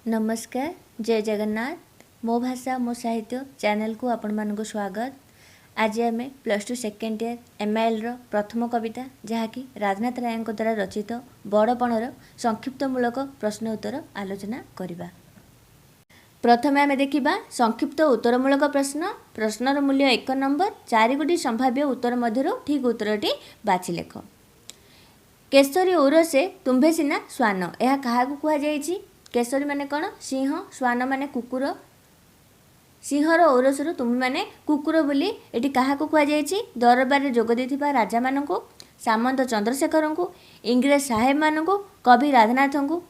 नमस्कार, जय जगन्नाथ। मो भाषा मो साहित्य चैनल को आपण मानक स्वागत। आज आम +2 सेकेंड ईयर MIL प्रथम कविता जहाँकि राजनाथ राय द्वारा रचित बड़पणर संक्षिप्तमूलक प्रश्न उत्तर आलोचना करवा। प्रथम आम देखा संक्षिप्त उत्तरमूलक प्रश्न। प्रश्नर मूल्य 1 नंबर। 4 गोटी संभाव्य उत्तर मध्य ठीक उत्तरटी बाछि लेख। केसरी ओरसे तुम्भे सिना श्वान, यह क्या कहुई? केसरी माने कौन? सिंह। श्वान माने कुकुर। सिंहर औरसरू तुम्हें माने कुकुर बोली एटी क्या कहुई? दरबार जोग देथिबा राजा मानू, सामंत चंद्रशेखर को, इंग्रेज साहेब मानू, कवि राधानाथ को।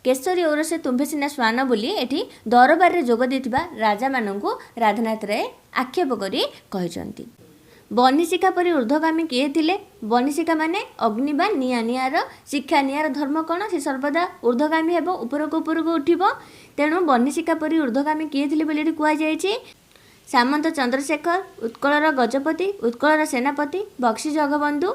केसरी ओरसे तुम्भे सिना श्वान बोली एटी दरबार जोग देथिबा राजा मानू राधानाथ राय आक्षेप करी कहिसंती। बनिशिखा परी ऊर्ध्वगामी किए थिले? बनिशिखा माने अग्नि बा निया। नियार शिक्षा, नियार धर्म कौन? से सर्वदा ऊर्ध्वगामी हेब, उपरक उपरक उठिब। तेणु बनिशिखा परी ऊर्ध्वगामी किए थिले बोली एठी कहुई? सामंत चंद्रशेखर, उत्कलर गजपति, उत्कलर सेनापति बक्सी जगबंधु।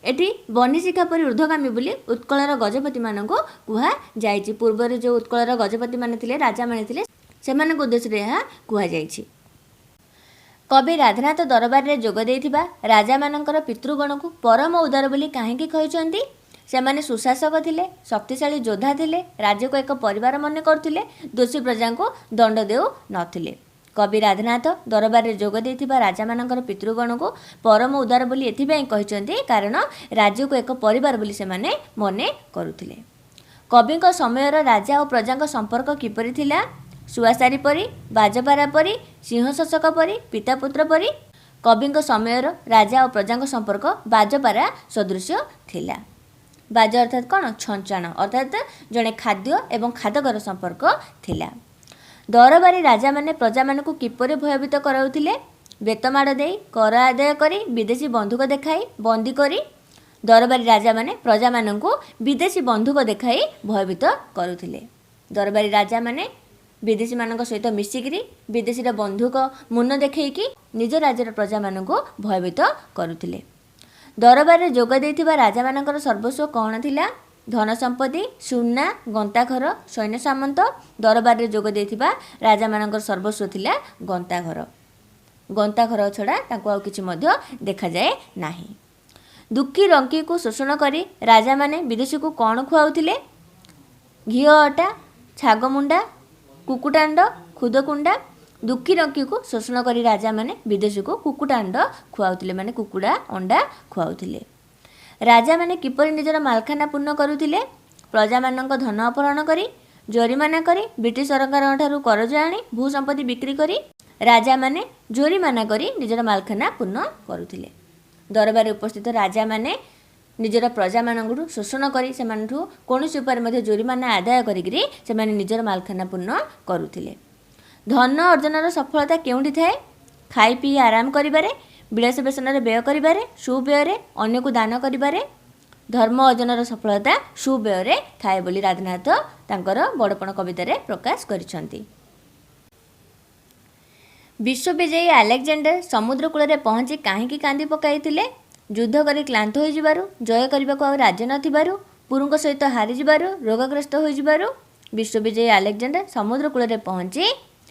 एटी बनिशिखा परी ऊर्ध्वगामी बोली उत्कलर गजपति मानक कहुई। पूर्व जो उत्कलर गजपति माने थिले, राजा माने थिले, सेमानक उद्देश्य यह कहुई। कवि राधानाथ दरबार में जोग देथिबा राजा मानकर पितृगण को परम उदार बोली कहीं कहते? सेमाने सुशासक थिले, शक्तिशाली योद्धा थिले, राज्य को एक परिवार मन करथिले, दोषी प्रजा को दंड देउ नथिले। कवि राधानाथ दरबार में जोग देथिबा राजा मानकर पितृगण को परम उदार बोली एथिबाई कहते कारण राज्य को एक परिवार बोली सेमाने मने करुथिले। कवि समय राजा और प्रजा संपर्क किपरि थिला? सुआसारी परी, बाजपारा परी, सिंह शासक परी, पिता पुत्र परी। कवि समय राजा और प्रजा संपर्क बाजपारा सदृश थिला। बाज अर्थात कौन? छंचाण, अर्थात जड़े खाद्य एवं खादकर संपर्क थिला। दरबारी राजा माने प्रजा मानक किपरि भयभीत कराउथिले? बेतमाड़ देई, कर आदाय करी, विदेशी बंधुक देखाई, बंदी करी। दरबारी राजा माने प्रजा मानक विदेशी बंधुक देखाई भयभीत करुथिले। दरबारी राजा माने विदेशी मान सहित मिसिकी विदेशी बंधुक मुन देखी निज राज्यर प्रजा मान भयभीत करुथिले। दरबार में जोग देथिबा राजा मानकर सर्वस्व कौन थिला? धन संपत्ति, सुना, गंताघर, सैन्य सामंत। दरबार में जोग देथिबा राजा मानकर सर्वस्व थिला गंताघर। गंताघर छड़ा तांको आउ किछि मध्य देखा जाए नाही। दुखी रंकी को शोषण करी राजा माने विदेशी को कौन खुआउथिले? घी अटा, छागमुंडा, कुकुटांड, खुदकुंडा। दुखी रंकी को शोषण करी राजा माने विदेशी को कुकुटांड खुआउथिले, माने कुकुड़ा अंडा खुआउथिले। राजा माने किपरि निजर मालखाना पूर्ण करुथिले? प्रजा मानक धन अपहरण करी, जोरीमाना करी, ब्रिटिश सरकार ठारू करज आनी, भू संपत्ति बिक्री करी राजा माने जोरीमाना करी निजर मालखाना पूर्ण करुथिले। दरबार उपस्थित राजा माने निजर प्रजा मानू शोषण करी सेमानठू कौनसी उपाय मध्य जोरीमाना आदाय करिकरी सेमाने निजर मालखाना पूर्ण करुथिले। धन अर्जनर सफलता केउंठी थाए? खाई पी आराम करिबारे, विलास बेसनरे व्यय करिबारे, सुव्ययरे, अन्य को दान करिबारे। धर्म अर्जनर सफलता सुव्ययरे थाए बोली राधानाथ तांकर बड़पण कवितारे प्रकाश करिसंती। विश्वविजयी अलेक्जेंडर समुद्र कूल रे पहुंची काहेकि कांदी पकाइथिले? युद्ध करी क्लांत हो जिबारु, जय करने को राज्य नथिबारु, पुरुष सहित हारी जिबारु, रोगग्रस्त हो जिबारु। विश्वविजयी अलेक्जेंडर समुद्र कूल रे पहुंची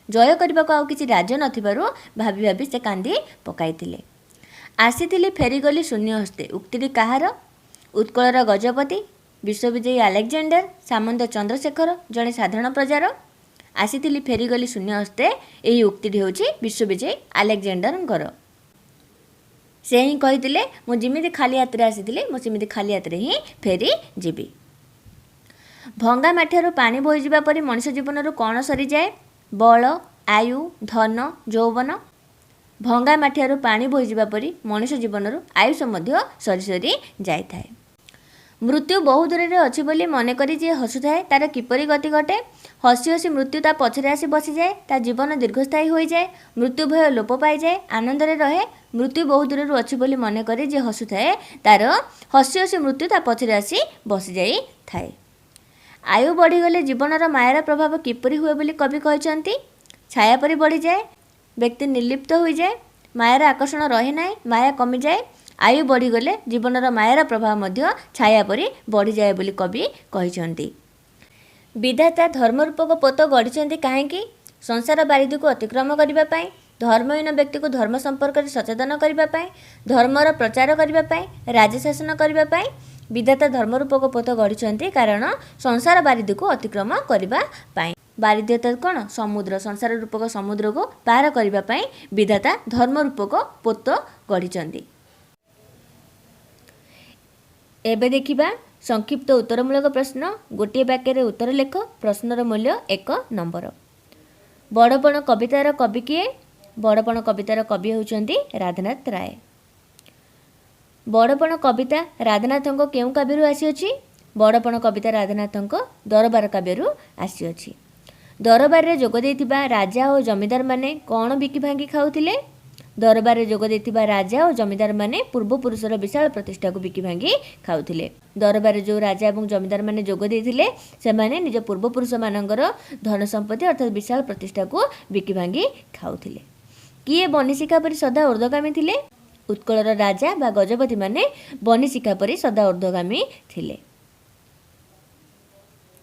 जय करने को किसी राज्य नथिबारु भाभी भाभी से कांदी पकाइथिले। आसीथिली फेरीगली शून्य हस्ते, उक्तिटी काहार? उत्कलर गजपति, विश्वविजयी अलेक्जेंडर, सामंत चंद्रशेखर जड़े साधारण प्रजार। आसीथिली फेरीगली शून्य हस्ते, यही उक्तिटी होची विश्वविजयी अलेक्जेंडर। से ही कही मुझे खाली हाथ में आसी मुझे खाली हाथ में ही फेरी जीवी। भंगा मठियारू पानी बोही जावा परी मनुष्य जीवन कौन सरी जाए? बल, आयु, धन, यौवन। भंगा मठियारू पानी बोही जावा परी मनुष्य जीवन आयुष मध्य सरी सरी जाए थाए। मृत्यु बहु दूर में अच्छी बोली मनक जी हसुए तार किपरि गति घटे? हसी हसी मृत्यु ता पछरे आसी बसी जाए, ता जीवन दीर्घस्थायी हो जाए, मृत्यु भय लोप पाई जाए, आनंद रे रहे। मृत्यु बहु दूर अच्छी बोली मन करे जे हसुए तार हसी हसी मृत्यु ता पछरे आसी बसी जाई थाए। आयु बढ़ीगले जीवनर मायार प्रभाव किपरि हुए बोली कवि कहते? छाया परी बढ़ी जाए, व्यक्ति निर्लिप्त हो जाए, मायार आकर्षण रहे ना, माया कमी जाए। आयु बढ़ीगले जीवनर मायार प्रभाव मध्य छाया परी बढ़ी जाए बोली कवि कहते। विधाता धर्मरूपक पोत गढ़ी कहीं संसार बारिधि को अतिक्रम करने, धर्महीन व्यक्ति को धर्म संपर्क में सचेतन करने, धर्मर प्रचार करने, राज्य शासन करने विधाता धर्मरूपक पोत गढ़ी कारण संसार बारिधि को अतिक्रम करने। बारिधि अर्थात कौन? समुद्र, संसार रूपक समुद्र को पार करने विधाता धर्मरूपक पोत गढ़ी। एबे देखिबा संक्षिप्त उत्तरमूलक प्रश्न। गोटे वाक्य उत्तर लेख। प्रश्नर मूल्य 1 नंबर। बड़पण कवितार कवि किए? बड़पण कवितार कवि होउचंती राधानाथ राय। बड़पण कविता राधानाथଙ୍କ केउं काव्यରୁ ଆସିଅଛି? बड़पण कविता राधानाथଙ୍କ दरबार काव्यରୁ ଆସିଅଛି। दरबार जोग देइथिबा राजा और जमीदार माने कौन बिकी भांगी खाउथिले? दरबार जोग देइथिबा राजा और जमीदार माने पूर्वपुरुषर विशाल प्रतिष्ठा को बिकी भांगी खाउथिले। दरबार जो राजा और जमीदार माने जोग देइथिले से माने निज पूर्वपुरुष मानकर धन संपत्ति अर्थात विशाल प्रतिष्ठा को बिकी भांगी खाउथिले। किए बनिशिखा परि सदा ऊर्ध्वगामी थिले? उत्कलर राजा बा गजपति माने बनिशिखा परि सदा ऊर्ध्वगामी थिले।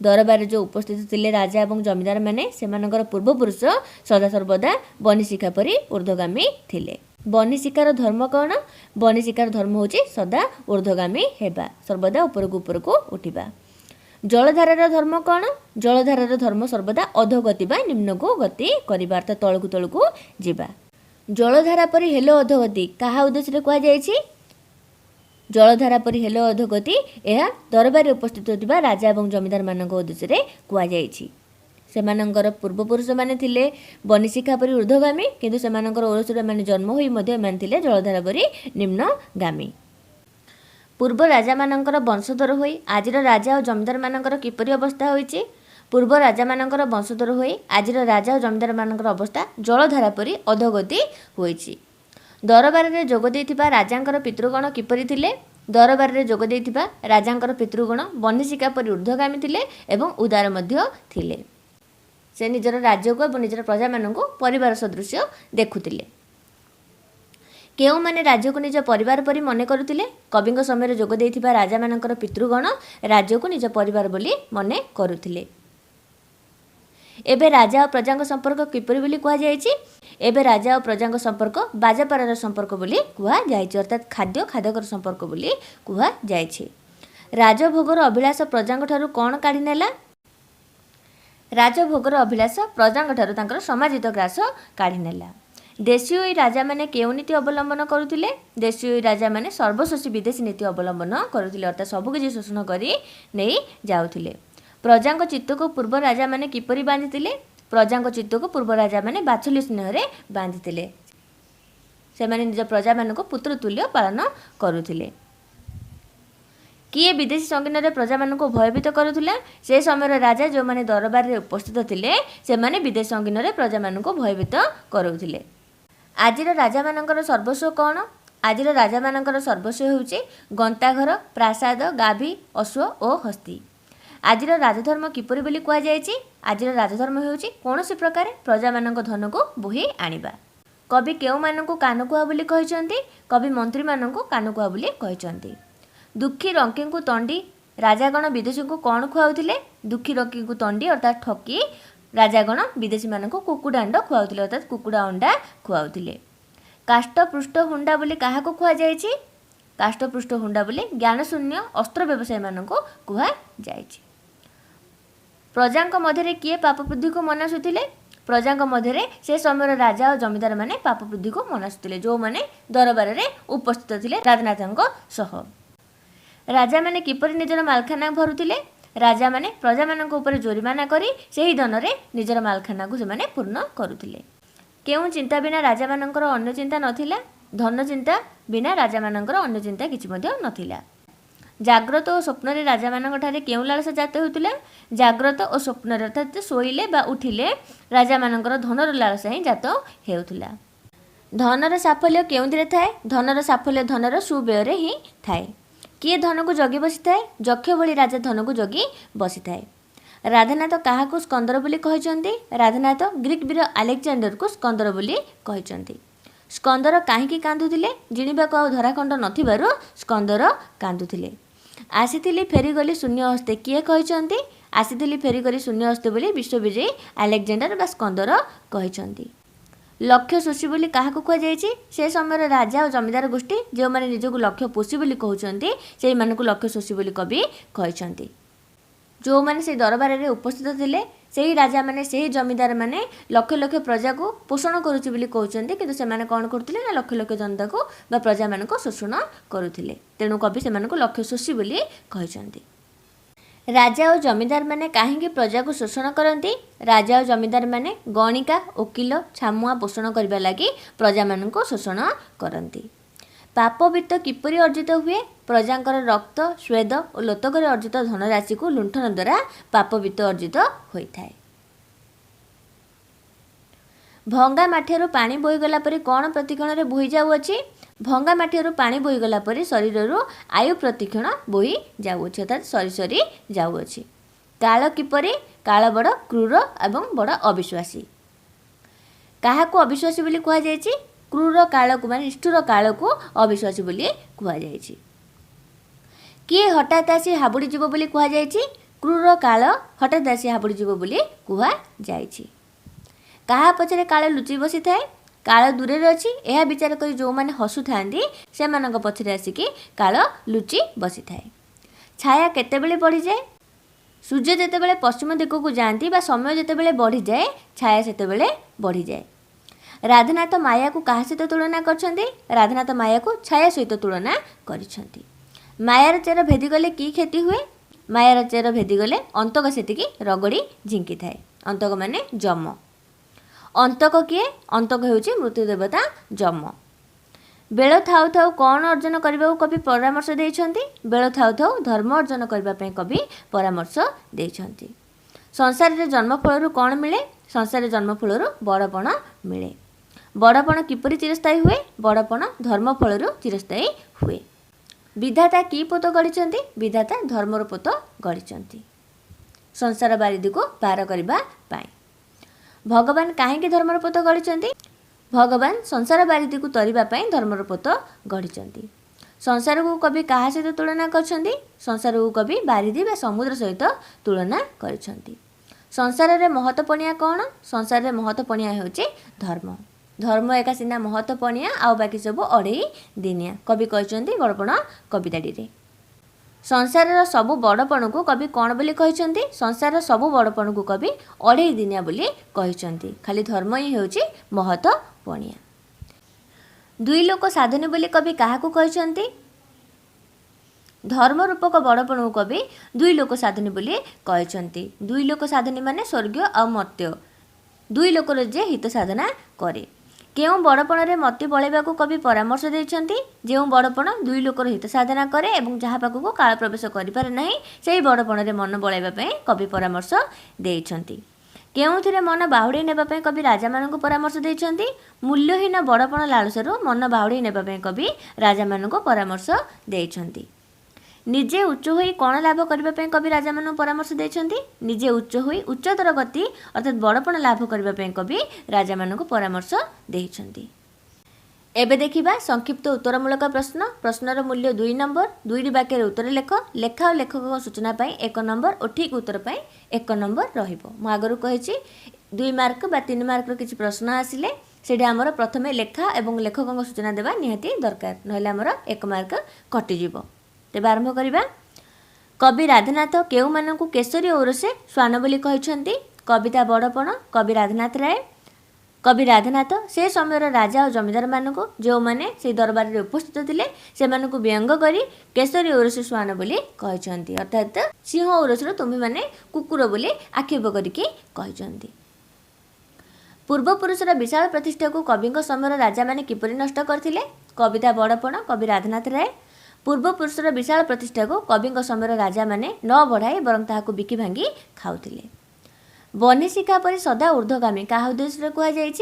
दरबार जो उपस्थित थिले राजा और जमीदार माने सेमानकर पूर्वपुरुष सदा सर्वदा बनिशिखा परि ऊर्ध्वगामी थिले। बनिशिखार धर्म कौन? बनिशिखार धर्म होची सदा ऊर्ध्वगामी हेबा, सर्वदा उपरको उठिबा। जलधारार धर्म कौन? जलधारार धर्म सर्वदा अधोगति बा निम्नको गति करिबा अर्थात तळकु जिबा। जलधारा परि हेलो अधोगति काहा उद्देश्य कहा जायछि? जलधारा परि हेलो अधोगति यह दरबार उपस्थित होतिबा राजा और जमीदार मानक उद्देश्य कहा जायछि। सेमानंकर पूर्वपुरुष माने थिले बनिशिखा परि ऊर्ध्वगामी किंतु सेमानंकर ओरसुरा माने जन्म होई मध्ये माने थिले जलधारा परि निम्नगामी। पूर्व राजा मानंकर वंशधर होई आजिर राजा और जमीदार मानंकर किपरि अवस्था होईछि? पूर्व राजा मानंकर वंशधर होई आजिर राजा और जमीदार मानंकर अवस्था जलधारा परि अधोगति होईछि। दरबार रे जोग देइथिबा राजांकर पितृगण किपरि थिले? दरबार रे जोग देइथिबा राजांकर पितृगण बनिशिखा परि ऊर्ध्वगामी थिले एवं उदार मध्य थिले। से निजर राज्य को और निजर प्रजा मानंको परिवार सदृश्य देखुथिले। केउ माने राज्य को निज परिवार परि मने करुथिले? कविंग समय जोग देइथिबा राजा मानंकर पितृगण राज्य को निज परिवार बोली मने करुथिले। एबे राजा और प्रजा संपर्क किपरि बोली कहा जायछि? एबे राजा और प्रजा संपर्क बाजापारार संपर्क बोली कहा जायछि अर्थात खाद्य खादकर संपर्क बोली कहा जायछि। राजभोगर अभिलाष प्रजांग ठारू कोन काढी नेला? राजभोगर अभिलाष प्रजांग ठारू तांकर समाजित ग्रास काढी नेला। देशीय राजा माने केउ नीति अवलंबन करुथिले? देशीय राजा माने सर्वशोषी विदेशी नीति अवलंबन करुथिले अर्थात सबु किछि शोषण करी नेई जाउथिले। प्रजांग चित्त को पूर्व राजा माने किपरि बांधिथिले? प्रजांग चित्त को पूर्व राजा माने बात्सल्य स्नेहरे बांधिथिले। से माने निज प्रजा मानको पुत्र तुल्य पालन करुथिले। किए विदेशी संगीन प्रजा मानको भयभीत करुथिला? से समय राजा जो माने दरबार रे उपस्थित थिले से माने विदेशी संगीन प्रजा मानको भयभीत करुथिले। आजिर राजा मानकर सर्वस्व कौन? आजिर राजा मानकर सर्वस्व होउची गंताघर, प्रासाद, गाभी, अश्व और हस्ती। आजिर राजधर्म किपरि बोली कहा जायछि? आजिर राजधर्म होउची कोनोसी प्रकार प्रजा मानक धन को बोही आनिबा। कवि केउ माननको कानुकुआ बोली कहिसंती? कवि मंत्री माननको कानुकुआ बोली कहिसंती। दुखी रंकी को तंडी राजागण विदेशी को कौन खुआउथिले? दुखी रंकी को तंडी अर्थात ठकी राजागण विदेशी माननको कुकुडा अंडा खुआउथिले अर्थात कुकुडा अंडा खुआउथिले। काष्ठपृष्ठ हुंडा बोली काहाको खुआ जायछि? काष्ठपृष्ठ हुंडा बोली ज्ञानशून्य अस्त्र व्यवसायी माननको खुआ जायछि। प्रजांक मध्यरे किए पाप वृद्धि को मनासुथिले? प्रजांक मध्यरे से समय राजा और जमीदार माने पाप वृद्धि को मनासुथिले जो माने दरबार रे उपस्थित थिले राधानाथଙ୍କ सह। राजा माने किपरि निजर मालखाना भरुथिले? राजा माने प्रजा मानक ऊपर जोरिमाना करी सेही धन रे निजर मालखाना को से माने पूर्ण करुथिले। केउ चिंता बिना राजा मानकर अन्य चिंता नथिला? धन चिंता बिना राजा मानकर अन्य चिंता किछि मध्ये नथिला। जाग्रत और स्वप्न रे राजा मानक ठारे केउ लालसा जात होतुला? जाग्रत और स्वप्न रे अर्थात सोइले बा उठिले राजा मानकर धनर लालसा ही जात हेउतुला। धनर साफल्य केउंदिरे थाए? धनर साफल्य धनर सुव्यय रे ही थाए। किए धन को जगी बसी थाए? जक्ष भली राजा धन को जगी बसी थाए। राधानाथ काहाकू स्कंदर बोली कहिसंती? राधानाथ ग्रीक वीर आलेक्जेंडर को स्कंदर बोली कहिसंती। स्कंदर काहींकी कांदुथिले? जिणिबाकू आ धराखंड नथिबारु स्कंदर कांदुथिले। आसीथिली फेरीगली शून्य हस्ते किए कहिसंती? आसीथिली फेरिकरी शून्य हस्ते बोली विश्वविजयी आलेक्जेंडर बा स्कंदर कहते। लक्ष्य शोषी बोली क्या कहुई से समय राजा और जमीदार गोष्ठी जो मैंने निजक लक्ष्य पोषी बोली कहते से लक्ष्य शोषी बोली कवि कहते। जो मैंने से दरबार में उपस्थित थे से राजा मैंने से जमीदार मैंने लक्ष लक्ष प्रजा को पोषण करुच्ची बोली कहते किंतु से कौन करते ना लक्ष लक्ष जनता को बा प्रजा मान शोषण करुले तेणु कवि से लक्ष्य शोषी बोली कहते। राजा और जमीदार मैंने कहीं प्रजा को शोषण करती। राजा और जमीदार मैंने गणिका वकिल छामुआ पोषण करने लगी प्रजा मान शोषण करती। पाप वित्त किपरि अर्जित हुए प्रजांकर रक्त स्वेद और लोतकर अर्जित धनराशि को लुंठन द्वारा पाप वित्त अर्जित होता है। भंगा माठियारू पानी बोहीगला परी कौन प्रतिक्षण में बोही जाऊँगी। भंगा माठियारू पानी बोहीगला परी शरीर आयु प्रतिक्षण बोही जाऊँगी अर्थात सरी सरी जाऊँगी। काल किपरि काल बड़ क्रूर एवं बड़ अविश्वासी। क्या अविश्वासी बोली कहुई क्रूर काल को मान निष्ठुर काल को अविश्वासी बोली कहुई। किए हठात आसी हाबुड़ी जीव बोली कहुई क्रूर काल हठात आसी हाबुड़ी जीव बोली कहुई। क्या पछरे काल लुचि बसी थाए काल दूर अच्छी यह विचार कर जो मैंने हसु था से पछरे आसिकी काल लुचि बसी थाए। छाया केतेबेले बढ़ी जाए सूर्य जितेबाला पश्चिम दिख को जाती समय जितेबाला बढ़ी जाए छाया सेतेबाला बढ़ी जाए। राधानाथ माया को क्या सहित तुलना करछन्ती राधानाथ माया को छाया सहित तुलना करिछन्ती। मायार चेर भेदीगले कि क्षति हुए मायार चेर भेदीगले अंतक सेतिकी रगड़ी झिंकी थाए। अंतक माने जम। अंतक किए अंतक हेउची मृत्यु देवता जम। बेल थाउ थाउ कौन अर्जन करने को कवि परामर्श देइछन्ती बेल थाउ थाउ धर्म अर्जन करने कवि परामर्श देइछन्ती। संसार रे जन्मफल कौन मिले संसार जन्मफल बड़पण मिले। बड़पण किपरि चिरस्थायी हुए बड़पण धर्मफल चिरस्थायी हुए। विधाता कि पोत गढ़ी विधाता धर्मर पोत गढ़ी संसार बारिदी को पार करने। भगवान कहीं धर्मर पोत गढ़ी भगवान संसार बारिदी को तरीवाई धर्मर पोत गढ़ी। संसार को कवि क्या सहित तुलना करछन्ती संसार को कवि बारिदी व समुद्र सहित तुलना करछन्ती। संसार रे महत्वपणिया कौन संसार रे महत्वपणिया होची धर्म। धर्म एका सीना महत्वपणिया आउ बाकी सब अढ़ई दिनिया कवि कहते गड़पण कविताटी रे। संसार सबु बड़पण को कवि कौन बोली कहते संसार सबु बड़पण को कवि अढ़ई दिनिया बोली कहते। खाली धर्म ही होची महत्वपणिया। दुई लोक साधनी बोली कवि क्या कहते धर्म रूपक बड़पण को कवि दुई लोक साधनी बोली कहते। दुई लोक साधनी माने स्वर्गीय आ मर्त्य दुई लोकर जे हित साधना करे। केउं बड़पण रे मति बळेबा को कवि परामर्श देइछन्ती जेउं बड़पण दुई लोकर हित साधना करे एवं जहाँ पाखु काल प्रवेश करि पारे नाही सेही बड़पण रे मन बळेबा पई कवि परामर्श देइछन्ती। केउंथिरे मन बाहुड़ी नेबा पई कवि राजा मानकु परामर्श देइछन्ती। मूल्यहीन बड़पण लालसारु मन बाहुड़ी नेबा पई कवि राजा मानकु परामर्श देइछन्ती। निजे उच्च होई कौन लाभ करने कवि राजा मान परामर्श देइछन्ती निजे उच्च होई उच्चतर गति अर्थात बड़पण लाभ करने कवि राजा मान परामर्श देइछन्ती। एबे देखिबा संक्षिप्त उत्तरमूलक प्रश्न। प्रश्नर मूल्य 2 नंबर 2 वाक्यर उत्तर लेख लेखा और लेखक सूचना पाई 1 नंबर और ठीक उत्तर पाई 1 नंबर रहिबो। मु आगरु कहिछि 2 मार्क बा 3 मार्क किछि प्रश्न आसिले सेठी हमर प्रथमे लेखा एवं लेखक सूचना देबा निहाती दरकार नहले हमर 1 मार्क कटि जिवो। तेबे आरंभ करिबा। कवि राधानाथ केउ मानकु केसरी ओरसे स्वान बोली कहिछन्ती कविता बड़पण कवि राधानाथ राय। कवि राधानाथ से समय राजा और जमीदार मानकु जो माने से दरबार रे उपस्थित थिले से मानकु व्यंग करी केसरी ओरसे स्वान बोली कहिछन्ती अर्थात सिंह ओरसर तुम्ही माने कुकुर बोली आक्षेप करिकि कहिछन्ती। पूर्वपुरुषर विशाल प्रतिष्ठा को कवि समय राजा माने किपरि नष्ट करथिले कविता बड़पण कवि राधानाथ राय। पूर्वपुरुषर विशाल प्रतिष्ठा को कवि समय राजा माने न बढ़ाई बरं ताहाकु बिकी भांगी खाउथिले। बनी शिखा परि सदा ऊर्ध्वगामी क्या उद्देश्य कहुई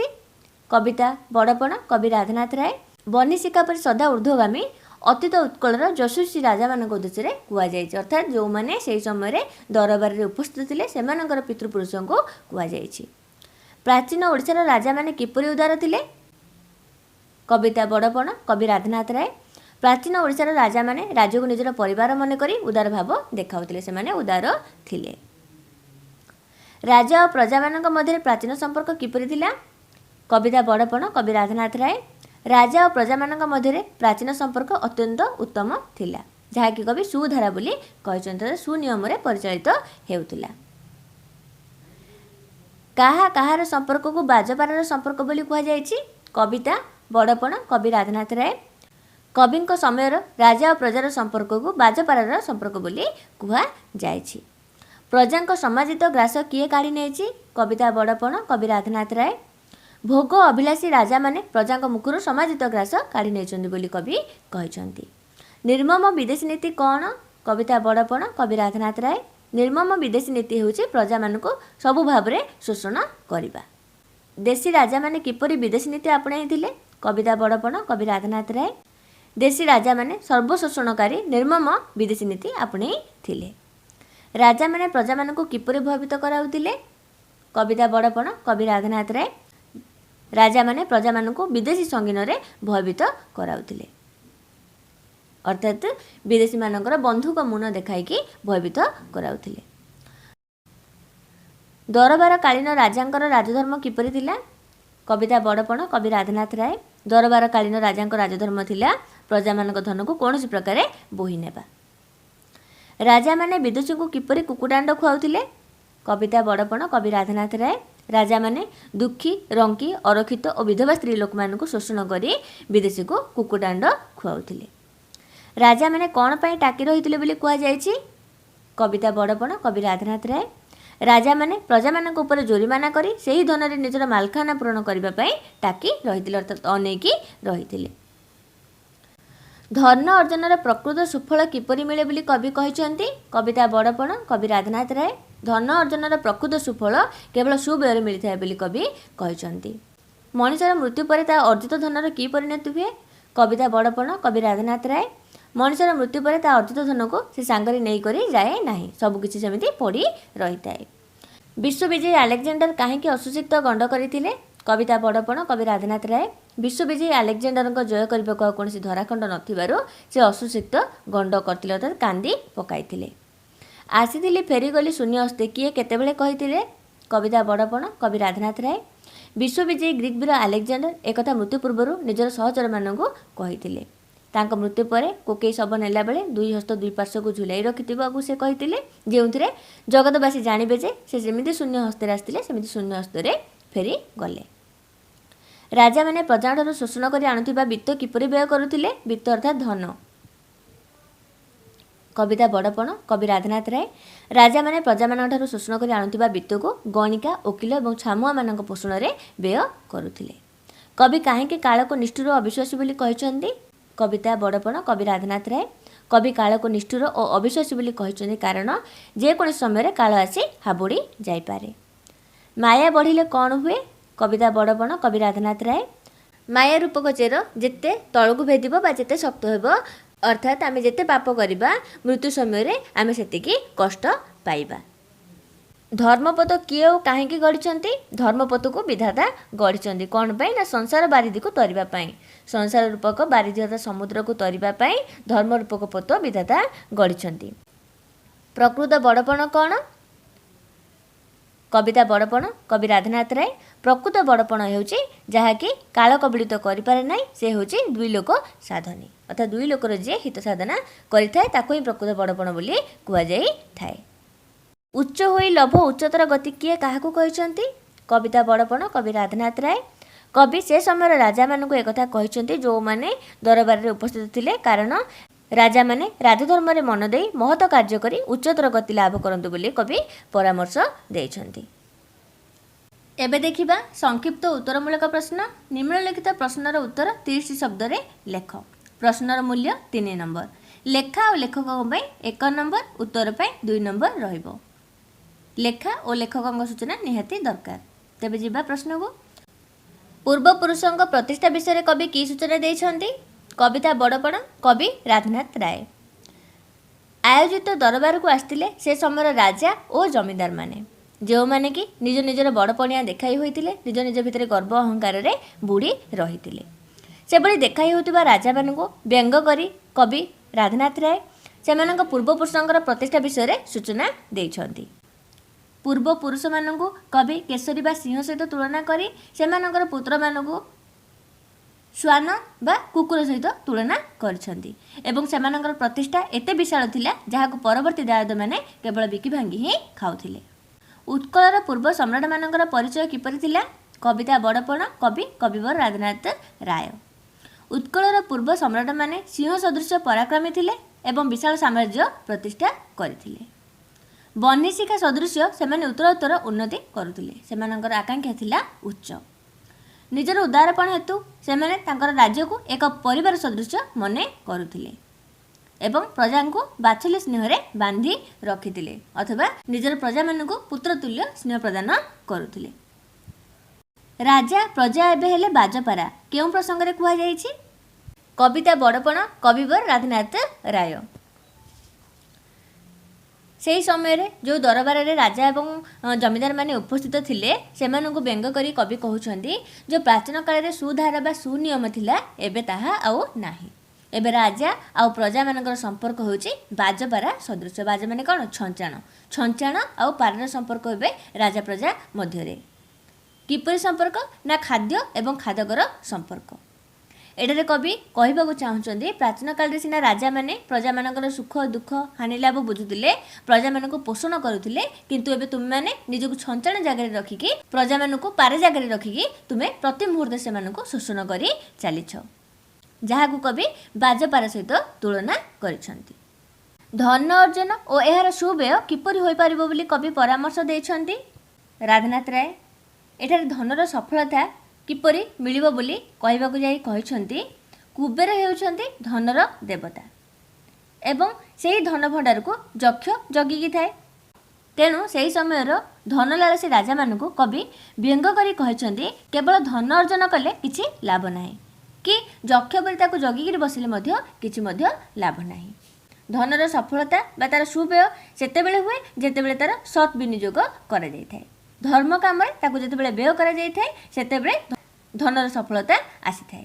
कविता बड़पण कवि राधानाथ राय। बनी शिखा परि सदा ऊर्ध्वगामी अतीत उत्कलर यशस्वी राजा मान उद्देश्य कहुई अर्थात जो मैंने से समय दरबार में उपस्थित थे से पितृपुरुष को कहुई। प्राचीन ओडिशार राजा माने किपरि उदार थिले कविता बड़पण कवि राधानाथ राय। प्राचीन ओडिशार राजा माने राज्य को निजर परिवार मन करी उदार भाव देखाउथिले से माने उदार थिले। राजा और प्रजा मानक मध्य प्राचीन संपर्क किपरि थिला? कविता बड़पण कवि राधानाथ राय। राजा और प्रजा मानक मध्य प्राचीन संपर्क अत्यंत उत्तम थिला, जहाँकि कवि सुधारा बोली कहते सुनियम परिचालित हेउथिला। काहा काहार संपर्क को बाजपारार संपर्क बोली कह जायछि? कविता बड़पण कवि राधानाथ राय। कवि समय राजा और प्रजार संपर्क को बाजपारार संपर्क बोली कह जायछि। प्रजा समाजित ग्रास किए काढ़ी नेछि? कविता बड़पण कवि राधानाथ राय। भोग अभिलाषी राजा माने प्रजा मुखर समाजित ग्रास काढ़ी नेछन्ति बोली कवि कहछन्ति। निर्मम विदेशी नीति कौन? कविता बड़पण कवि राधानाथ राय। निर्मम विदेशी नीति होछि प्रजा मानकु सबु भाबरे शोषण करिबा। देशी राजा माने किपरि विदेशी नीति आपणाइथिले? कविता बड़पण कवि राधानाथ राय। देशी राजा माने सर्वशोषणकारी निर्मम विदेशी नीति आपणाइथिले। राजा माने प्रजा मानकु किपरि भयभीत कराउथिले? कविता बड़पण कवि राधानाथ राय। राजा माने प्रजा मानकु विदेशी संगीन रे भयभीत कराउथिले, अर्थात विदेशी मानकर बंधुक मुन देखाइकी भयभीत कराउथिले। दरबार कालीन राजांकर राजधर्म किपरि थिला? कविता बड़पण कवि राधानाथ राय। दरबार कालीन राजांकर राजधर्म थिला प्रजा मानक धन को कौन प्रकार बोही नेबा। राजा माने विदेशी को किपरि कुकुडांड खुआउथिले? कविता बड़पण कवि राधानाथ राय। राजा माने दुखी रंकी अरक्षित और विधवा स्त्री लोक मानकु शोषण करी विदेशी को कुकुडांड खुआउथिले। राजा माने कौन पाई टाकी रहिथिले बोली कह जायछि? कविता बड़पण कवि राधानाथ राय। राजा माने प्रजा मानक ऊपर जोरिमाना करी सेही धन रे निजर मालखाना पूरण करबा पई टाकी रहिथिले, अर्थात अनेकी रहिथिले। धर्म अर्जनर प्रकृत सुफल किपरि मिले बोली कवि कहिसंती? कविता बड़पण कवि राधानाथ राय। धन अर्जनर प्रकृत सुफल केवल सुबेय मिलता है बोली कवि कहिसंती। मनुष्यर मृत्यु पर ता अर्जित धनर की परिणति हुए? कविता बड़पण कवि राधानाथ राय। मनुष्यर मृत्यु पर ता अर्जित धन को से सांगरे नहीं करी जाए नाही, सबकिछि सेमिति पड़ी रहिताए। विश्वविजयी अलेक्जेंडर काहेकि अशुचित गंड करथिले? कविता बड़पण कवि राधानाथ राय। विश्वविजयी अलेक्जेंडर जय करने को कौन धराखंड नथिबारु से अशुचित गंड करथिले, अर्थात कांदी पकाइथिले। आसीथिली फेरीगली शून्य हस्ते किए केतेबेले कहिथिले? कविता बड़पण कवि राधानाथ राय। विश्वविजयी ग्रीक वीर अलेक्जेंडर एकथा मृत्यु पूर्व निजर सहचर मानक कहिथिले। तांको मृत्यु पर कोकेई शब नेला बेले दुई हस्त दुई पार्श्व को झुलाई रखिथिबाकू से कहिथिले, जेउथिरे जगतवासी जानिबे जे से जेमिति शून्य हस्ते आस्थिले सेमिति शून्य हस्ते फेरी गले। राजा माने प्रजाठारु शोषण करी आणुथिबा वित्त किपरि व्यय करुथिले? वित्त अर्थात धन। कविता बड़पण कवि राधानाथ राय। राजा माने प्रजा मानठारु शोषण करी आणुथिबा वित्त को गणिका वकील और छामुआ मानक पोषण रे व्यय करुथिले। कवि काहेकि काल को निष्ठुर अविश्वासी बोली कहिसंती? कविता बड़पण कवि राधानाथ राय। कवि काल को निष्ठुर और अविश्वासी बोली कहिसंती कारण जेकोनी समय काल आसी हाबुड़ी जाई पारे। माया बढ़िले कौन हुए? कविता बड़पण कवि राधानाथ राय। माया रूपक चेर जेते तलकू भेदिबो बा जेते शक्त हेबो, अर्थात आमे जेते पाप करिबा मृत्यु समय रे आमे सेतिकी कष्ट पाइबा। धर्मपद किए और काहेकि गढ़िछंती? धर्मपद को विधाता गढ़िछंती कौन पाई ना? संसार बारिधि को तरिबा पाई। संसार रूपक बारिधि अर्थात समुद्र को तरिबा पाई धर्म रूपक पद विधाता गढ़िछंती। प्रकृत बड़पण कौन? कविता बड़पण कवि राधानाथ राय। प्रकृत बड़पण हेउची जहाँकि काल कबलित करि पारे नाही, से हेउची दुई लोक साधनी, अर्थात दुई लोकर जे हित साधना करिथाय ताको ही प्रकृत बड़पण बोली कुआ जाई थाए। उच्च होई लोभ उच्चतर गति किए काहाकू कहिसंती? कविता बड़पण कवि राधानाथ राय। कवि से समय राजा मानक एकथा कहिसंती जो माने दरबार रे उपस्थित थिले, कारण राजा माने राजधर्म रे मन देई महत कार्य करी उच्चतर गति लाभ करंतु बोली कवि परामर्श देइछंती। एबे देखिबा संक्षिप्त उत्तरमूलक प्रश्न। निम्नलिखित प्रश्नर उत्तर 30 शब्द रे लेख। प्रश्नर मूल्य 3 नंबर। लेखा और लेखक पई 1 नंबर, उत्तर पई 2 नंबर रहिबो। लेखा और लेखकक सूचना निहाती दरकार। तेबे जिबा प्रश्न को। पूर्व पुरुषक प्रतिष्ठा विषय कवि की सूचना देइछंती? कविता बड़पण कवि राधानाथ राय। आयोजित दरबार को आसथिले से समय राजा और जमींदार माने, जो माने कि निज निजर बड़पणिया देखाई होइतिले, निज निज भितर गर्व अहंकार रे बुड़ी रहितिले। से बड़ी देखाई होतिबा राजा मानकु व्यंग करी कवि राधानाथ राय सेमानक पूर्व पुरुषंकर प्रतिष्ठा विषय रे सूचना देइछंती। ପୂର୍ବ ପୁରୁଷମାନଙ୍କୁ କବି କେଶରୀ ବା ସିଂହ ସହିତ ତୁଳନା କରି ସେମାନଙ୍କର ପୁତ୍ରମାନଙ୍କୁ ଶ୍ୱାନ ବା କୁକୁର ସହିତ ତୁଳନା କରିଛନ୍ତି ଏବଂ ସେମାନଙ୍କର ପ୍ରତିଷ୍ଠା ଏତେ ବିଶାଳ ଥିଲା ଯାହାକୁ ପରବର୍ତ୍ତୀ ଦାୟାଦମାନେ କେବଳ ବିକି ଭାଙ୍ଗି ହିଁ ଖାଉଥିଲେ। ଉତ୍କଳର ପୂର୍ବ ସମ୍ରାଟମାନଙ୍କର ପରିଚୟ କିପରି ଥିଲା? କବିତା ବଡ଼ପଣ କବି କବିବର ରାଧାନାଥ ରାୟ। ଉତ୍କଳର ପୂର୍ବ ସମ୍ରାଟମାନେ ସିଂହ ସଦୃଶ ପରାକ୍ରମୀ ଥିଲେ ଏବଂ ବିଶାଳ ସାମ୍ରାଜ୍ୟ ପ୍ରତିଷ୍ଠା କରିଥିଲେ। ବହ୍ନିଶିଖା ସଦୃଶ ସେମାନେ ଉତ୍ତରୋତ୍ତର ଉନ୍ନତି କରୁଥିଲେ। ସେମାନଙ୍କର ଆକାଂକ୍ଷା ଥିଲା ଉଚ୍ଚ। ନିଜର ଉଦାରପଣ ହେତୁ ସେମାନେ ତାଙ୍କର ରାଜ୍ୟକୁ ଏକ ପରିବାର ସଦୃଶ ମନେ କରୁଥିଲେ ଏବଂ ପ୍ରଜାଙ୍କୁ ବାତ୍ସଲ୍ୟ ସ୍ନେହରେ ବାନ୍ଧି ରଖିଥିଲେ ଅଥବା ନିଜର ପ୍ରଜାମାନଙ୍କୁ ପୁତ୍ରତୁଲ୍ୟ ସ୍ନେହ ପ୍ରଦାନ କରୁଥିଲେ। ରାଜା ପ୍ରଜା ଏବେ ହେଲେ ବାଜପାରା କେଉଁ ପ୍ରସଙ୍ଗରେ କୁହାଯାଇଛି? କବିତା ବଡ଼ପଣ କବିବର ରାଧାନାଥ ରାୟ। ସେହି ସମୟରେ ଯେଉଁ ଦରବାରରେ ରାଜା ଏବଂ ଜମିଦାରମାନେ ଉପସ୍ଥିତ ଥିଲେ ସେମାନଙ୍କୁ ବ୍ୟଙ୍ଗ କରି କବି କହୁଛନ୍ତି ଯେଉଁ ପ୍ରାଚୀନ କାଳରେ ସୁଧାର ବା ସୁନିୟମ ଥିଲା ଏବେ ତାହା ଆଉ ନାହିଁ। ଏବେ ରାଜା ଆଉ ପ୍ରଜାମାନଙ୍କର ସମ୍ପର୍କ ହେଉଛି ବାଜପାରା ସଦୃଶ। ବାଜ ମାନେ କ'ଣ? ଛଞ୍ଚାଣ। ଛଞ୍ଚାଣ ଆଉ ପାରାର ସମ୍ପର୍କ ଏବେ ରାଜା ପ୍ରଜା ମଧ୍ୟରେ। କିପରି ସମ୍ପର୍କ? ନା ଖାଦ୍ୟ ଏବଂ ଖାଦକର ସମ୍ପର୍କ। ଏଠାରେ କବି କହିବାକୁ ଚାହୁଁଛନ୍ତି ପ୍ରାଚୀନ କାଳରେ ସିନା ରାଜାମାନେ ପ୍ରଜାମାନଙ୍କର ସୁଖ ଦୁଃଖ ହାନି ଲାଭ ବୁଝୁଥିଲେ, ପ୍ରଜାମାନଙ୍କୁ ପୋଷଣ କରୁଥିଲେ, କିନ୍ତୁ ଏବେ ତୁମେମାନେ ନିଜକୁ ଛଞ୍ଚାଣ ଜାଗାରେ ରଖିକି ପ୍ରଜାମାନଙ୍କୁ ପାରା ଜାଗାରେ ରଖିକି ତୁମେ ପ୍ରତି ମୁହୂର୍ତ୍ତରେ ସେମାନଙ୍କୁ ଶୋଷଣ କରି ଚାଲିଛ, ଯାହାକୁ କବି ବାଜପାରା ସହିତ ତୁଳନା କରିଛନ୍ତି। ଧନ ଅର୍ଜନ ଓ ଏହାର ସୁବ୍ୟୟ କିପରି ହୋଇପାରିବ ବୋଲି କବି ପରାମର୍ଶ ଦେଇଛନ୍ତି? ରାଧାନାଥ ରାୟ ଏଠାରେ ଧନର ସଫଳତା କିପରି ମିଳିବ ବୋଲି କହିବାକୁ ଯାଇ କହିଛନ୍ତି କୁବେର ହେଉଛନ୍ତି ଧନର ଦେବତା ଏବଂ ସେହି ଧନ ଭଣ୍ଡାରକୁ ଯକ୍ଷ ଜଗିକି ଥାଏ। ତେଣୁ ସେହି ସମୟର ଧନଲାଳସୀ ରାଜାମାନଙ୍କୁ କବି ବ୍ୟଙ୍ଗ କରି କହିଛନ୍ତି କେବଳ ଧନ ଅର୍ଜନ କଲେ କିଛି ଲାଭ ନାହିଁ କି ଯକ୍ଷ ପରି ତାକୁ ଜଗିକିରି ବସିଲେ ମଧ୍ୟ କିଛି ମଧ୍ୟ ଲାଭ ନାହିଁ। ଧନର ସଫଳତା ବା ତା'ର ସୁବ୍ୟୟ ସେତେବେଳେ ହୁଏ ଯେତେବେଳେ ତା'ର ସତ୍ ବିନିଯୋଗ କରାଯାଇଥାଏ। ଧର୍ମ କାମରେ ତାକୁ ଯେତେବେଳେ ବ୍ୟୟ କରାଯାଇଥାଏ ସେତେବେଳେ ଧନର ସଫଳତା ଆସିଥାଏ।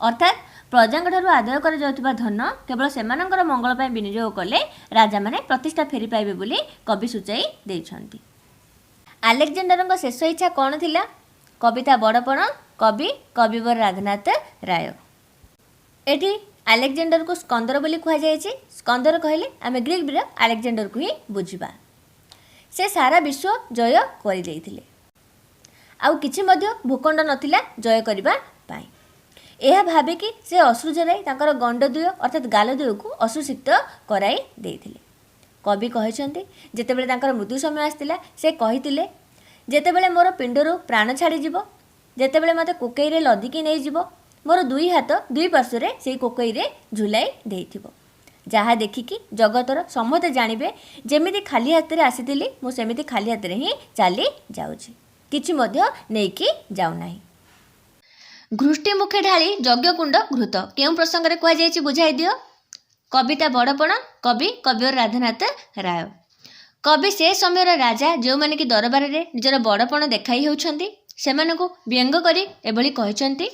ଅର୍ଥାତ୍ ପ୍ରଜାଙ୍କଠାରୁ ଆଦାୟ କରାଯାଉଥିବା ଧନ କେବଳ ସେମାନଙ୍କର ମଙ୍ଗଳ ପାଇଁ ବିନିଯୋଗ କଲେ ରାଜାମାନେ ପ୍ରତିଷ୍ଠା ଫେରି ପାଇବେ ବୋଲି କବି ସୂଚାଇ ଦେଇଛନ୍ତି। ଆଲେକଜାଣ୍ଡାରଙ୍କ ଶେଷ ଇଚ୍ଛା କ'ଣ ଥିଲା? କବିତା ବଡ଼ପଣ କବି କବିବର ରାଧାନାଥ ରାୟ। ଏଠି ଆଲେକଜାଣ୍ଡରକୁ ସ୍କନ୍ଦର ବୋଲି କୁହାଯାଇଛି। ସ୍କନ୍ଦର କହିଲେ ଆମେ ଗ୍ରୀକ୍ ବୀର ଆଲେକଜାଣ୍ଡରକୁ ହିଁ ବୁଝିବା। ସେ ସାରା ବିଶ୍ୱ ଜୟ କରିଦେଇଥିଲେ, ଆଉ କିଛି ମଧ୍ୟ ଭୂଖଣ୍ଡ ନଥିଲା ଜୟ କରିବା ପାଇଁ। ଏହା ଭାବିକି ସେ ଅଶ୍ରୁ ଝରାଇ ତାଙ୍କର ଗଣ୍ଡଦ୍ୱୟ ଅର୍ଥାତ୍ ଗାଲଦ୍ୱୟକୁ ଅଶ୍ରୁସିକ୍ତ କରାଇ ଦେଇଥିଲେ। କବି କହିଛନ୍ତି ଯେତେବେଳେ ତାଙ୍କର ମୃତ୍ୟୁ ସମୟ ଆସିଥିଲା ସେ କହିଥିଲେ ଯେତେବେଳେ ମୋର ପିଣ୍ଡରୁ ପ୍ରାଣ ଛାଡ଼ିଯିବ, ଯେତେବେଳେ ମୋତେ କୋକେଇରେ ଲଦିକି ନେଇଯିବ, ମୋର ଦୁଇ ହାତ ଦୁଇ ପାର୍ଶ୍ୱରେ ସେହି କୋକେଇରେ ଝୁଲାଇ ଦେଇଥିବ, ଯାହା ଦେଖିକି ଜଗତର ସମସ୍ତେ ଜାଣିବେ ଯେମିତି ଖାଲି ହାତରେ ଆସିଥିଲି ମୁଁ ସେମିତି ଖାଲି ହାତରେ ହିଁ ଚାଲି ଯାଉଛି, କିଛି ମଧ୍ୟ ନେଇକି ଯାଉନାହିଁ। ଘୃଷ୍ଟି ମୁଖେ ଢାଳି ଯଜ୍ଞକୁଣ୍ଡ ଘୃତ କେଉଁ ପ୍ରସଙ୍ଗରେ କୁହାଯାଇଛି ବୁଝାଇ ଦିଅ? କବିତା ବଡ଼ପଣ କବି କବିବର ରାଧାନାଥ ରାୟ। କବି ସେ ସମୟର ରାଜା ଯେଉଁମାନେ କି ଦରବାରରେ ନିଜର ବଡ଼ପଣ ଦେଖାଇ ହେଉଛନ୍ତି ସେମାନଙ୍କୁ ବ୍ୟଙ୍ଗ କରି ଏଭଳି କହିଛନ୍ତି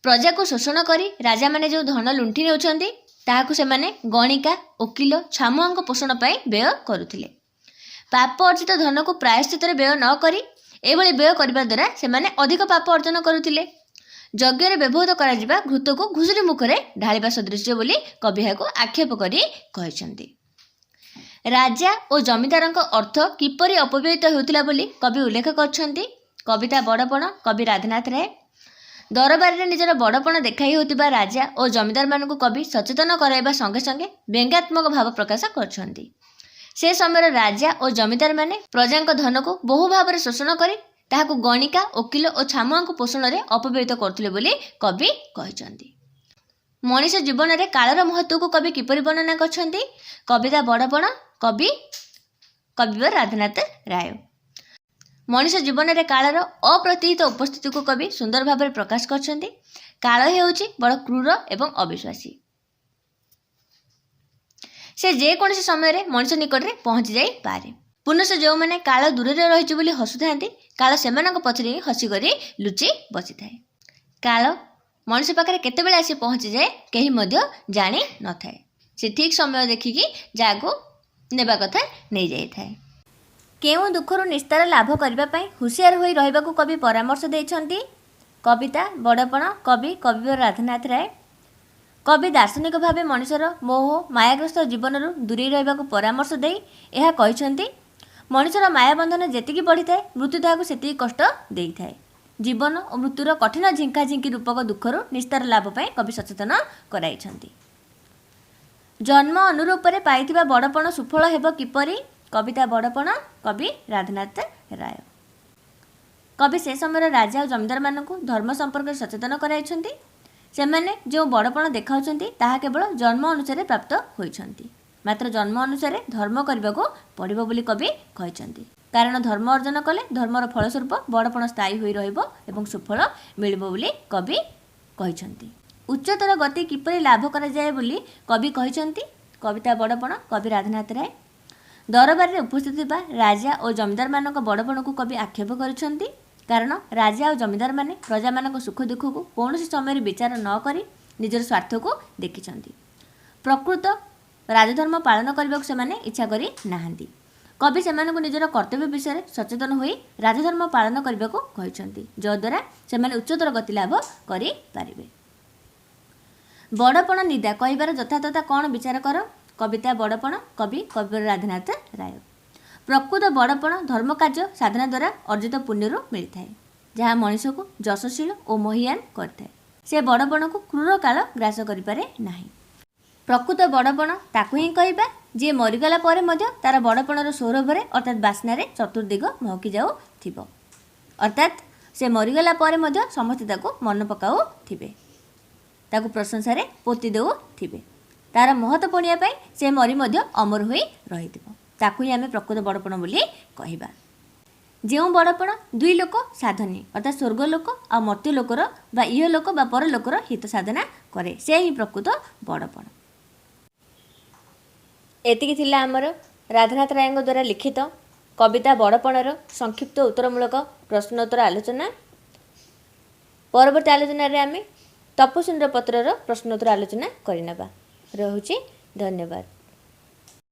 ପ୍ରଜାକୁ ଶୋଷଣ କରି ରାଜାମାନେ ଯେଉଁ ଧନ ଲୁଣ୍ଠି ନେଉଛନ୍ତି ତାହାକୁ ସେମାନେ ଗଣିକା ଓକିଲ ଛାମୁଆଙ୍କ ପୋଷଣ ପାଇଁ ବ୍ୟୟ କରୁଥିଲେ। ପାପ ଅର୍ଜିତ ଧନକୁ ପ୍ରାୟଶ୍ଚିତରେ ବ୍ୟୟ ନ କରି ଏଭଳି ବ୍ୟୟ କରିବା ଦ୍ୱାରା ସେମାନେ ଅଧିକ ପାପ ଅର୍ଜନ କରୁଥିଲେ। ଯଜ୍ଞରେ ବ୍ୟବହୃତ କରାଯିବା ଘୃତକୁ ଘୁଷୁରୀ ମୁଖରେ ଢାଳିବା ସଦୃଶ୍ୟ ବୋଲି କବି ଏହାକୁ ଆକ୍ଷେପ କରି କହିଛନ୍ତି। ରାଜା ଓ ଜମିଦାରଙ୍କ ଅର୍ଥ କିପରି ଅପବ୍ୟୟିତ ହେଉଥିଲା ବୋଲି କବି ଉଲ୍ଲେଖ କରିଛନ୍ତି। କବିତା ବଡ଼ପଣ କବି ରାଧାନାଥ ରାୟ। ଦରବାରରେ ନିଜର ବଡ଼ପଣ ଦେଖାଇ ହେଉଥିବା ରାଜା ଓ ଜମିଦାରମାନଙ୍କୁ କବି ସଚେତନ କରାଇବା ସଙ୍ଗେ ସଙ୍ଗେ ବ୍ୟଙ୍ଗାତ୍ମକ ଭାବ ପ୍ରକାଶ କରିଛନ୍ତି। ସେ ସମୟର ରାଜା ଓ ଜମିଦାରମାନେ ପ୍ରଜାଙ୍କ ଧନକୁ ବହୁ ଭାବରେ ଶୋଷଣ କରି ତାହାକୁ ଗଣିକା ଓକିଲ ଓ ଛାମୁଆଙ୍କ ପୋଷଣରେ ଅପବ୍ୟୟିତ କରୁଥିଲେ ବୋଲି କବି କହିଛନ୍ତି। ମଣିଷ ଜୀବନରେ କାଳର ମହତ୍ତ୍ୱକୁ କବି କିପରି ବର୍ଣ୍ଣନା କରିଛନ୍ତି? କବିତା ବଡ଼ପଣ କବି କବିବର ରାଧାନାଥ ରାୟ। ମଣିଷ ଜୀବନରେ କାଳର ଅପ୍ରତିହିତ ଉପସ୍ଥିତିକୁ କବି ସୁନ୍ଦର ଭାବରେ ପ୍ରକାଶ କରିଛନ୍ତି। କାଳ ହେଉଛି ବଡ଼ କ୍ରୂର ଏବଂ ଅବିଶ୍ୱାସୀ। ସେ ଯେକୌଣସି ସମୟରେ ମଣିଷ ନିକଟରେ ପହଞ୍ଚି ଯାଇପାରେ। ପୁନଶ୍ଚ ଯେଉଁମାନେ କାଳ ଦୂରରେ ରହିଛି ବୋଲି ହସୁଥାନ୍ତି କାଳ ସେମାନଙ୍କ ପଛରେ ହିଁ ହସିକରି ଲୁଚି ବସିଥାଏ। କାଳ ମଣିଷ ପାଖରେ କେତେବେଳେ ଆସି ପହଞ୍ଚିଯାଏ କେହି ମଧ୍ୟ ଜାଣି ନଥାଏ। ସେ ଠିକ୍ ସମୟ ଦେଖିକି ଯାହାକୁ ନେବା କଥା ନେଇଯାଇଥାଏ। କେଉଁ ଦୁଃଖରୁ ନିସ୍ତାର ଲାଭ କରିବା ପାଇଁ ହୁସିଆର ହୋଇ ରହିବାକୁ କବି ପରାମର୍ଶ ଦେଇଛନ୍ତି? କବିତା ବଡ଼ପଣ କବି କବିବର ରାଧାନାଥ ରାୟ। କବି ଦାର୍ଶନିକ ଭାବେ ମଣିଷର ମୋହ ମାୟାଗ୍ରସ୍ତ ଜୀବନରୁ ଦୂରେଇ ରହିବାକୁ ପରାମର୍ଶ ଦେଇ ଏହା କହିଛନ୍ତି, ମଣିଷର ମାୟାବନ୍ଧନ ଯେତିକି ବଢ଼ିଥାଏ ମୃତ୍ୟୁ ତାହାକୁ ସେତିକି କଷ୍ଟ ଦେଇଥାଏ। ଜୀବନ ଓ ମୃତ୍ୟୁର କଠିନ ଝିଙ୍କାଝିଙ୍କି ରୂପକ ଦୁଃଖରୁ ନିସ୍ତାର ଲାଭ ପାଇଁ କବି ସଚେତନ କରାଇଛନ୍ତି। ଜନ୍ମ ଅନୁରୂପରେ ପାଇଥିବା ବଡ଼ପଣ ସୁଫଳ ହେବ କିପରି? କବିତା ବଡ଼ପଣ କବି ରାଧାନାଥ ରାୟ। କବି ସେ ସମୟର ରାଜା ଓ ଜମିଦାରମାନଙ୍କୁ ଧର୍ମ ସମ୍ପର୍କରେ ସଚେତନ କରାଇଛନ୍ତି। ସେମାନେ ଯେଉଁ ବଡ଼ପଣ ଦେଖାଉଛନ୍ତି ତାହା କେବଳ ଜନ୍ମ ଅନୁସାରେ ପ୍ରାପ୍ତ ହୋଇଛନ୍ତି, ମାତ୍ର ଜନ୍ମ ଅନୁସାରେ ଧର୍ମ କରିବାକୁ ପଡ଼ିବ ବୋଲି କବି କହିଛନ୍ତି। କାରଣ ଧର୍ମ ଅର୍ଜନ କଲେ ଧର୍ମର ଫଳସ୍ୱରୂପ ବଡ଼ପଣ ସ୍ଥାୟୀ ହୋଇ ରହିବ ଏବଂ ସୁଫଳ ମିଳିବ ବୋଲି କବି କହିଛନ୍ତି। ଉଚ୍ଚତର ଗତି କିପରି ଲାଭ କରାଯାଏ ବୋଲି କବି କହିଛନ୍ତି? କବିତା ବଡ଼ପଣ କବି ରାଧାନାଥ ରାୟ। ଦରବାରରେ ଉପସ୍ଥିତ ଥିବା ରାଜା ଓ ଜମିଦାରମାନଙ୍କ ବଡ଼ପଣକୁ କବି ଆକ୍ଷେପ କରିଛନ୍ତି। କାରଣ ରାଜା ଓ ଜମିଦାରମାନେ ପ୍ରଜାମାନଙ୍କ ସୁଖ ଦୁଃଖକୁ କୌଣସି ସମୟରେ ବିଚାର ନ କରି ନିଜର ସ୍ୱାର୍ଥକୁ ଦେଖିଛନ୍ତି। ପ୍ରକୃତ ରାଜଧର୍ମ ପାଳନ କରିବାକୁ ସେମାନେ ଇଚ୍ଛା କରି ନାହାନ୍ତି। କବି ସେମାନଙ୍କୁ ନିଜର କର୍ତ୍ତବ୍ୟ ବିଷୟରେ ସଚେତନ ହୋଇ ରାଜଧର୍ମ ପାଳନ କରିବାକୁ କହିଛନ୍ତି, ଯଦ୍ୱାରା ସେମାନେ ଉଚ୍ଚତର ଗତି ଲାଭ କରିପାରିବେ। ବଡ଼ପଣ ନିଦା କହିବାର ଯଥାର୍ଥତା କ'ଣ ବିଚାର କର? କବିତା ବଡ଼ପଣ କବି କବିବର ରାଧାନାଥ ରାୟ। ପ୍ରକୃତ ବଡ଼ପଣ ଧର୍ମକାର୍ଯ୍ୟ ସାଧନା ଦ୍ୱାରା ଅର୍ଜିତ ପୁଣ୍ୟରୁ ମିଳିଥାଏ, ଯାହା ମଣିଷକୁ ଯଶଶୀଳ ଓ ମହିୟାନ କରିଥାଏ। ସେ ବଡ଼ପଣକୁ କ୍ରୂର କାଳ ଗ୍ରାସ କରିପାରେ ନାହିଁ। ପ୍ରକୃତ ବଡ଼ପଣ ତାକୁ ହିଁ କହିବା ଯିଏ ମରିଗଲା ପରେ ମଧ୍ୟ ତାର ବଡ଼ପଣର ସୌରଭରେ ଅର୍ଥାତ୍ ବାସ୍ନାରେ ଚତୁର୍ଦିଗ ମହକି ଯାଉଥିବ। ଅର୍ଥାତ୍ ସେ ମରିଗଲା ପରେ ମଧ୍ୟ ସମସ୍ତେ ତାକୁ ମନେ ପକାଉଥିବେ, ତାକୁ ପ୍ରଶଂସାରେ ପୋତି ଦେଉଥିବେ। ତାର ମହତ ପଣିଆ ପାଇଁ ସେ ମରି ମଧ୍ୟ ଅମର ହୋଇ ରହିଥିବ। ତାକୁ ହିଁ ଆମେ ପ୍ରକୃତ ବଡ଼ପଣ ବୋଲି କହିବା। ଯେଉଁ ବଡ଼ପଣ ଦୁଇ ଲୋକ ସାଧନୀ ଅର୍ଥାତ୍ ସ୍ୱର୍ଗ ଲୋକ ଆଉ ମର୍ତ୍ତ୍ୟ ଲୋକର ବା ଇହ ଲୋକ ବା ପରଲୋକର ହିତ ସାଧନା କରେ, ସେ ହିଁ ପ୍ରକୃତ ବଡ଼ପଣ। ଏତିକି ଥିଲା ଆମର ରାଧାନାଥ ରାୟଙ୍କ ଦ୍ୱାରା ଲିଖିତ କବିତା ବଡ଼ପଣର ସଂକ୍ଷିପ୍ତ ଉତ୍ତରମୂଳକ ପ୍ରଶ୍ନୋତ୍ତର ଆଲୋଚନା। ପରବର୍ତ୍ତୀ ଆଲୋଚନାରେ ଆମେ ତପସୁନ୍ଦର ପତ୍ରର ପ୍ରଶ୍ନୋତ୍ତର ଆଲୋଚନା କରିନେବା। ରହୁଛି, ଧନ୍ୟବାଦ।